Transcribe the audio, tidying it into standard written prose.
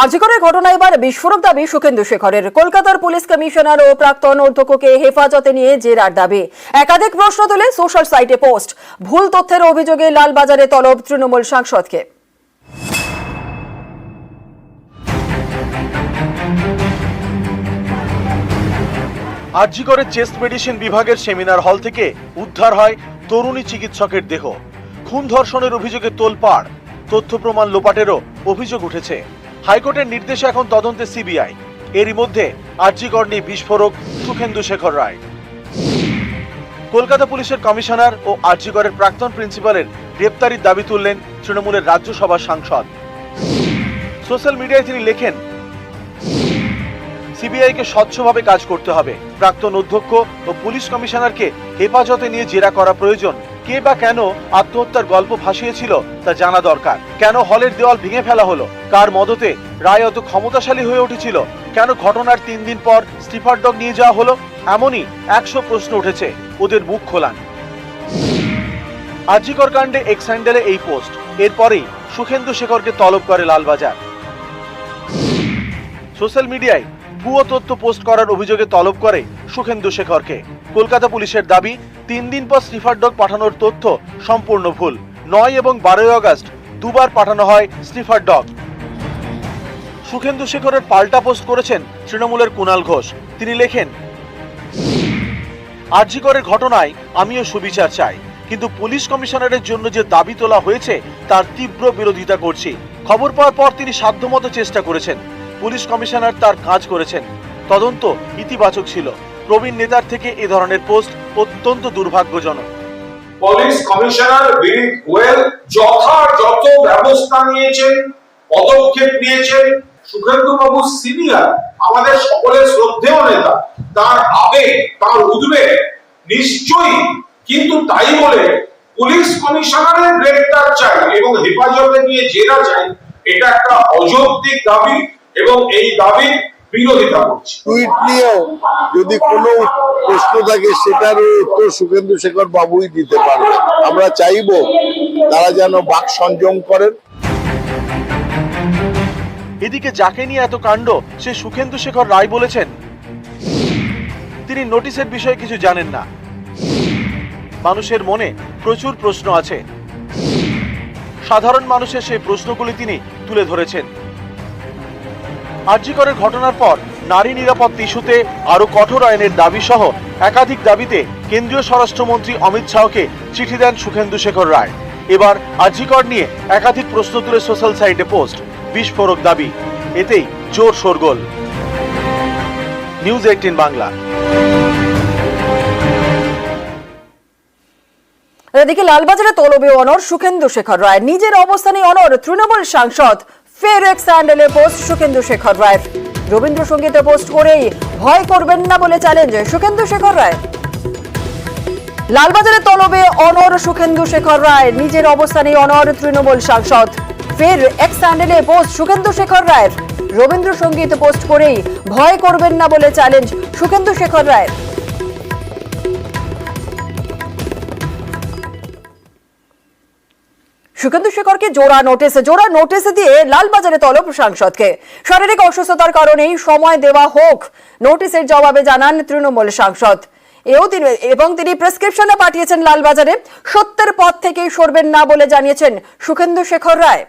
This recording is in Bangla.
আরজিকরের ঘটনা এবার বিস্ফোরক দাবি সুখেন্দু শেখরের। কলকাতার পুলিশ কমিশনার ও প্রাক্তন অধ্যক্ষকে হেফাজতে নিয়ে জেরার দাবি। একাধিক প্রশ্ন তুলে সোশ্যাল সাইটে পোস্ট। ভুল তথ্যের অভিযোগে লালবাজারে তলব তৃণমূল সাংসদকে। আরজিকরের চেস্ট মেডিসিন বিভাগের সেমিনার হল থেকে উদ্ধার হয় তরুণী চিকিৎসকের দেহ। খুন ধর্ষণের অভিযোগে তোলপাড়, তথ্য প্রমাণ লোপাটেরও অভিযোগ উঠেছে। হাইকোর্টের নির্দেশে এখন তদন্তে সিবিআই। এরই মধ্যে আরজিকর নিয়ে বিস্ফোরক সুখেন্দু শেখর রায়। কলকাতা পুলিশের কমিশনার ও আরজিকরের প্রাক্তন প্রিন্সিপালের গ্রেপ্তারির দাবি তুললেন তৃণমূলের রাজ্যসভা সাংসদ। সোশ্যাল মিডিয়ায় তিনি লেখেন, সিবিআইকে স্বচ্ছভাবে কাজ করতে হবে। প্রাক্তন অধ্যক্ষ ও পুলিশ কমিশনারকে হেফাজতে নিয়ে জেরা করা প্রয়োজন। কে বা কেন আত্মহত্যার গল্প ভাসিয়েছিল তা জানা দরকার। কেন হলের দেওয়াল ভেঙে ফেলা হলো? কার মদতে রায় অত ক্ষমতাশালী হয়ে উঠেছিল? কেন ঘটনার 3 দিন পর স্টিফার ডগ নিয়ে যাওয়া হলো? এমনই 100 প্রশ্ন উঠেছে। ওদের মুখ খোলান। আরজিকর কাণ্ডে এক্স হ্যান্ডেলে এই পোস্ট। এরপরেই সুখেন্দু শেখরকে তলব করে লালবাজার। সোশ্যাল মিডিয়ায় ভুয়ো তথ্য পোস্ট করার অভিযোগে তলব করে সুখেন্দু শেখরকে। কলকাতা পুলিশের দাবি, 3 দিন পর স্নিফার ডগ পাঠানোর তথ্য সম্পূর্ণ ভুল। 9 এবং 12 আগস্ট দুবার পাঠানো হয় স্নিফার ডগ। সুখেন্দু শেখরের পাল্টা পোস্ট করেছেন তৃণমূলের কুণাল ঘোষ। তিনি লেখেন, আরজিকরের ঘটনায় আমিও সুবিচার চাই, কিন্তু পুলিশ কমিশনারের জন্য যে দাবি তোলা হয়েছে তার তীব্র বিরোধিতা করছি। খবর পাওয়ার পর তিনি সাধ্যমতো চেষ্টা করেছেন। পুলিশ কমিশনার তার কাজ করেছেন। তদন্ত ইতিবাচক ছিল। প্রবীণ নেতার থেকে এ ধরনের পোস্ট অত্যন্ত দুর্ভাগ্যজনক। পুলিশ কমিশনার বিনীত গোয়েল যথাযথ ব্যবস্থা নিয়েছেন, পদক্ষেপ নিয়েছেন। সুখেন্দু বাবু সিনিয়র, আমাদের সকলের শ্রদ্ধেয় নেতা। তার আবেগ, তার উদ্বেগ নিশ্চয়ই, কিন্তু তাই বলে পুলিশ কমিশনারের গ্রেফতার চাই এবং হেফাজতে নিয়ে জেরা চাই, এটা একটা অযৌক্তিক দাবি এবং এই দাবির বিরোধিতা করছি। টুইট নিয়েও যদি কোনো প্রশ্ন থাকে সেটার উত্তর সুখেন্দু শেখর বাবুই দিতে পারবে। আমরা চাইব তারা যেন বাক সংযম করেন। এদিকে যাকে নিয়ে এত কাণ্ড সে সুখেন্দু শেখর রায় বলেছেন, তিনি নোটিশের বিষয়ে কিছু জানেন না। মানুষের মনে প্রচুর প্রশ্ন আছে। সাধারণ মানুষের সেই প্রশ্নগুলি তিনি তুলে ধরেছেন। আরজিকরের ঘটনার পর নারী নিরাপত্তা ইস্যুতে আরো কঠোর আইনের দাবি সহ একাধিক দাবিতে কেন্দ্রীয় স্বরাষ্ট্রমন্ত্রী অমিত শাহকে চিঠি দেন সুখেন্দু শেখর রায়। এবার আরজিকর নিয়ে একাধিক প্রশ্ন তুলে সোশ্যাল সাইটে পোস্ট। বিস্ফোরক দাবি, এতেই জোর শোরগোল। নিউজ 18 বাংলা। এদিকে লালবাজারে তলবে অনড় সুখেন্দু শেখর রায়। নিজের অবস্থানে অনড় তৃণমূল সাংসদ। ফের এক্স হ্যান্ডেলে পোস্ট সুখেন্দু শেখর রায়। রবীন্দ্রসঙ্গীতে পোস্ট করেই ভয় করবেন না বলে চ্যালেঞ্জ সুখেন্দু শেখর রায়। লালবাজারে তলবে অনড় সুখেন্দু শেখর রায়। নিজের অবস্থানে অনড় তৃণমূল সাংসদ। ফের এক্স হ্যান্ডেলে পোস্ট সুখেন্দু শেখর রায়ের। রবীন্দ্রসঙ্গীতে পোস্ট করেই ভয় করবেন না বলে চ্যালেঞ্জ সুখেন্দু শেখর রায়ের। সুখেন্দু শেখরকে জোড়া নোটিশ দিয়ে লালবাজারে তলব সাংসদকে। শারীরিক অসুস্থতার কারণেই সময় দেওয়া হোক, নোটিশের জবাবে জানান তৃণমূল সাংসদ। তিনি প্রেসক্রিপশনে পাঠিয়েছেন লালবাজারে। সত্যের পথ থেকেই সরবেন না বলে জানিয়েছেন সুখেন্দু শেখর রায়।